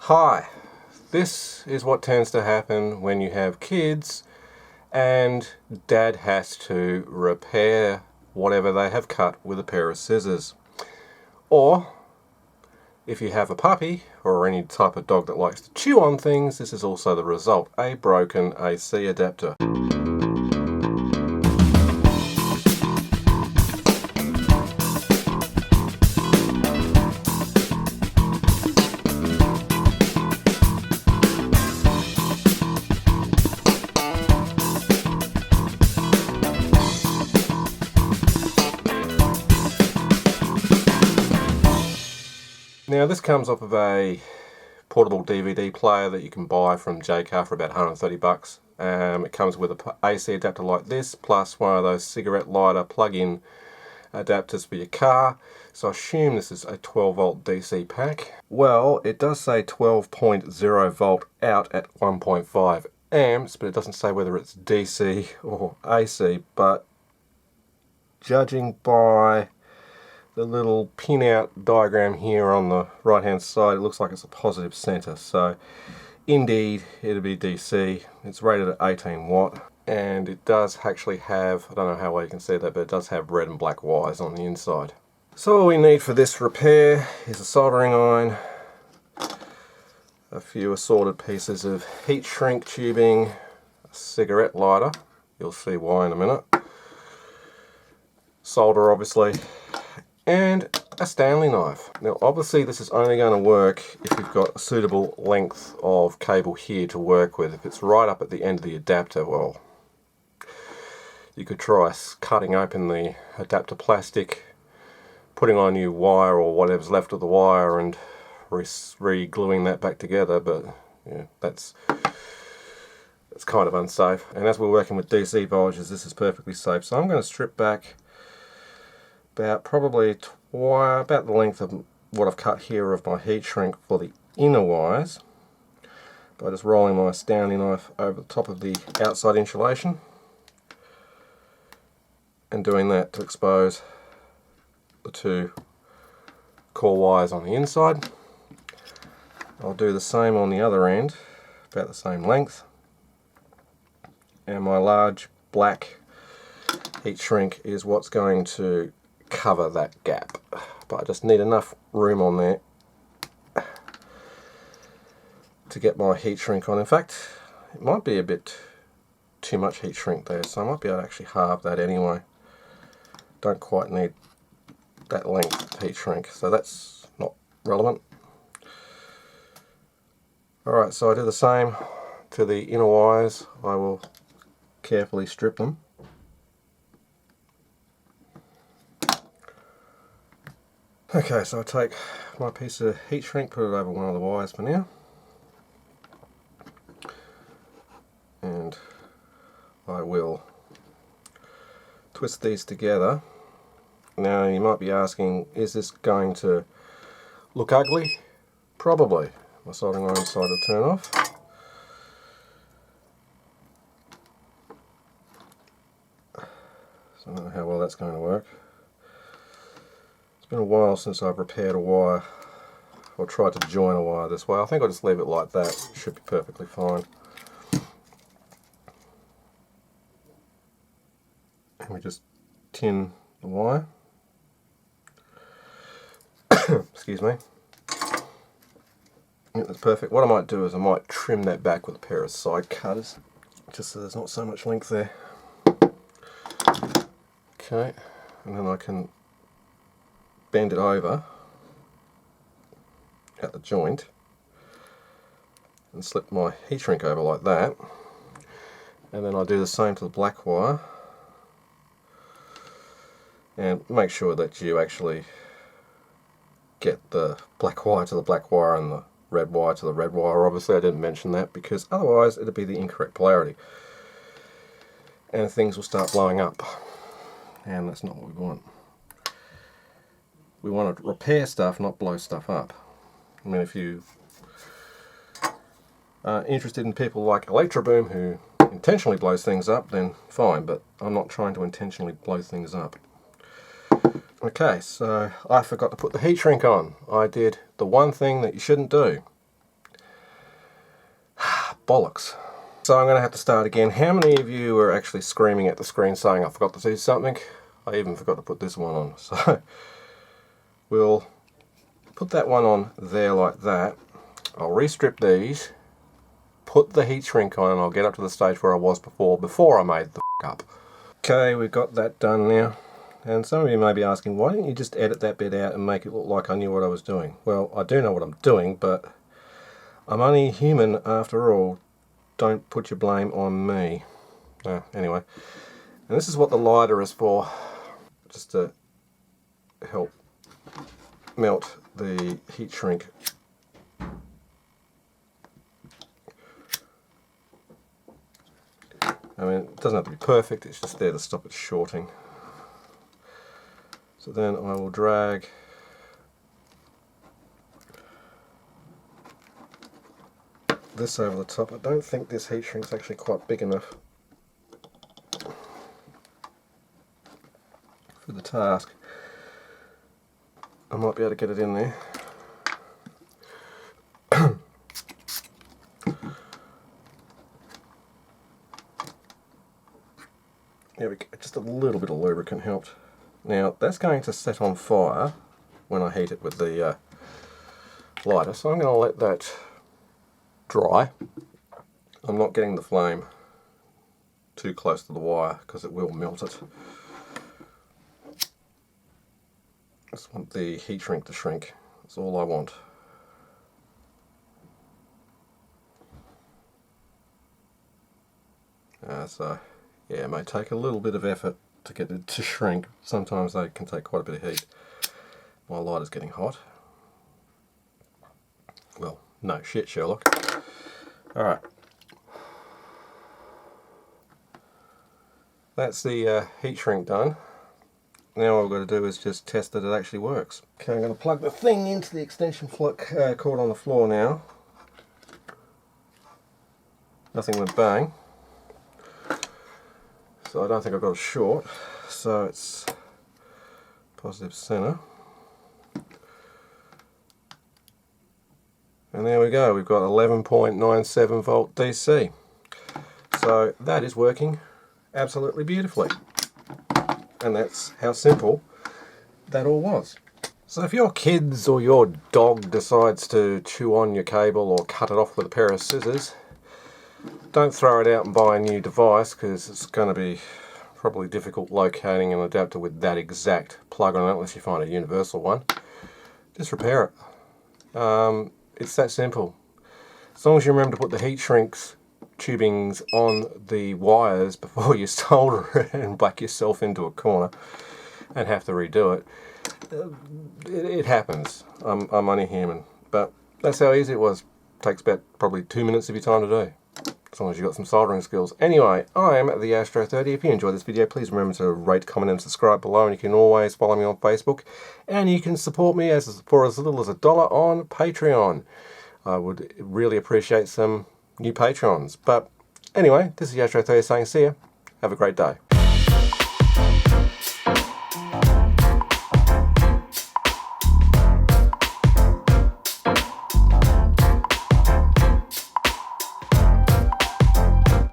Hi, this is what tends to happen when you have kids and dad has to repair whatever they have cut with a pair of scissors. Or if you have a puppy or any type of dog that likes to chew on things, this is also the result, a broken AC adapter. Now this comes off of a portable DVD player that you can buy from JCar for about 130 bucks. It comes with an AC adapter like this, plus one of those cigarette lighter plug-in adapters for your car. So I assume this is a 12 volt DC pack. Well, it does say 12.0 volt out at 1.5 amps, but it doesn't say whether it's DC or AC, but judging by the little pin-out diagram here on the right-hand side, it looks like it's a positive center. So, indeed, it'll be DC. It's rated at 18 watt, and it does actually have, I don't know how well you can see that, but it does have red and black wires on the inside. So all we need for this repair is a soldering iron, a few assorted pieces of heat shrink tubing, a cigarette lighter, you'll see why in a minute, solder obviously, and a Stanley knife. Now obviously this is only going to work if you've got a suitable length of cable here to work with. If it's right up at the end of the adapter, well, you could try cutting open the adapter plastic, putting on a new wire or whatever's left of the wire and re-gluing that back together, but yeah, that's kind of unsafe. And as we're working with DC voltages, this is perfectly safe. So I'm going to strip back about probably about the length of what I've cut here of my heat shrink for the inner wires by just rolling my Stanley knife over the top of the outside insulation and doing that to expose the two core wires on the inside. I'll do the same on the other end, about the same length, and my large black heat shrink is what's going to cover that gap, but I just need enough room on there to get my heat shrink on. In fact, it might be a bit too much heat shrink there, so I might be able to actually halve that anyway. Don't quite need that length heat shrink, so that's not relevant. Alright, so I do the same to the inner wires. I will carefully strip them. Okay, so I take my piece of heat shrink, put it over one of the wires for now, and I will twist these together. Now you might be asking, is this going to look ugly? Probably. My soldering iron decided to turn off. So I don't know how well that's going to work. It's been a while since I've repaired a wire or tried to join a wire this way. I think I'll just leave it like that. It should be perfectly fine. And we just tin the wire. Excuse me. Yeah, that's perfect. What I might do is I might trim that back with a pair of side cutters, just so there's not so much length there. Okay, and then I can bend it over at the joint and slip my heat shrink over like that, and then I do the same to the black wire, and make sure that you actually get the black wire to the black wire and the red wire to the red wire. Obviously I didn't mention that because otherwise it'll be the incorrect polarity and things will start blowing up, and that's not what we want. We want to repair stuff, not blow stuff up. I mean, if you are interested in people like Electroboom who intentionally blows things up, then fine, but I'm not trying to intentionally blow things up. Okay, so I forgot to put the heat shrink on. I did the one thing that you shouldn't do. bollocks. So I'm going to have to start again. How many of you are actually screaming at the screen saying I forgot to do something? I even forgot to put this one on. So we'll put that one on there like that. I'll restrip these, put the heat shrink on, and I'll get up to the stage where I was before I made the up. Okay, we've got that done now. And some of you may be asking, why didn't you just edit that bit out and make it look like I knew what I was doing? Well, I do know what I'm doing, but I'm only human after all. Don't put your blame on me. Anyway, and this is what the lighter is for, just to help melt the heat shrink. I mean, it doesn't have to be perfect, it's just there to stop it shorting. So then I will drag this over the top. I don't think this heat shrink's actually quite big enough for the task. I might be able to get it in there. There we go, just a little bit of lubricant helped. Now that's going to set on fire when I heat it with the lighter, so I'm going to let that dry. I'm not getting the flame too close to the wire because it will melt it. I just want the heat shrink to shrink, that's all I want. So yeah, it may take a little bit of effort to get it to shrink. Sometimes they can take quite a bit of heat. My lighter's getting hot. Well, no shit, Sherlock. Alright. That's the heat shrink done. Now all I've got to do is just test that it actually works. Okay, I'm going to plug the thing into the extension cord on the floor now. Nothing went bang. So I don't think I've got a short. So it's positive center. And there we go, we've got 11.97 volt DC. So that is working absolutely beautifully. And that's how simple that all was. So if your kids or your dog decides to chew on your cable or cut it off with a pair of scissors, don't throw it out and buy a new device, because it's going to be probably difficult locating an adapter with that exact plug on it unless you find a universal one. Just repair it. It's that simple. As long as you remember to put the heat shrinks tubings on the wires before you solder it and back yourself into a corner and have to redo it. It happens. I'm only human. But that's how easy it was. Takes about probably 2 minutes of your time to do, as long as you've got some soldering skills. Anyway, I'm the Astro30. If you enjoyed this video, please remember to rate, comment and subscribe below, and you can always follow me on Facebook, and you can support me for as little as $1 on Patreon. I would really appreciate some new patrons. But anyway, this is the Astro30 saying see ya. Have a great day.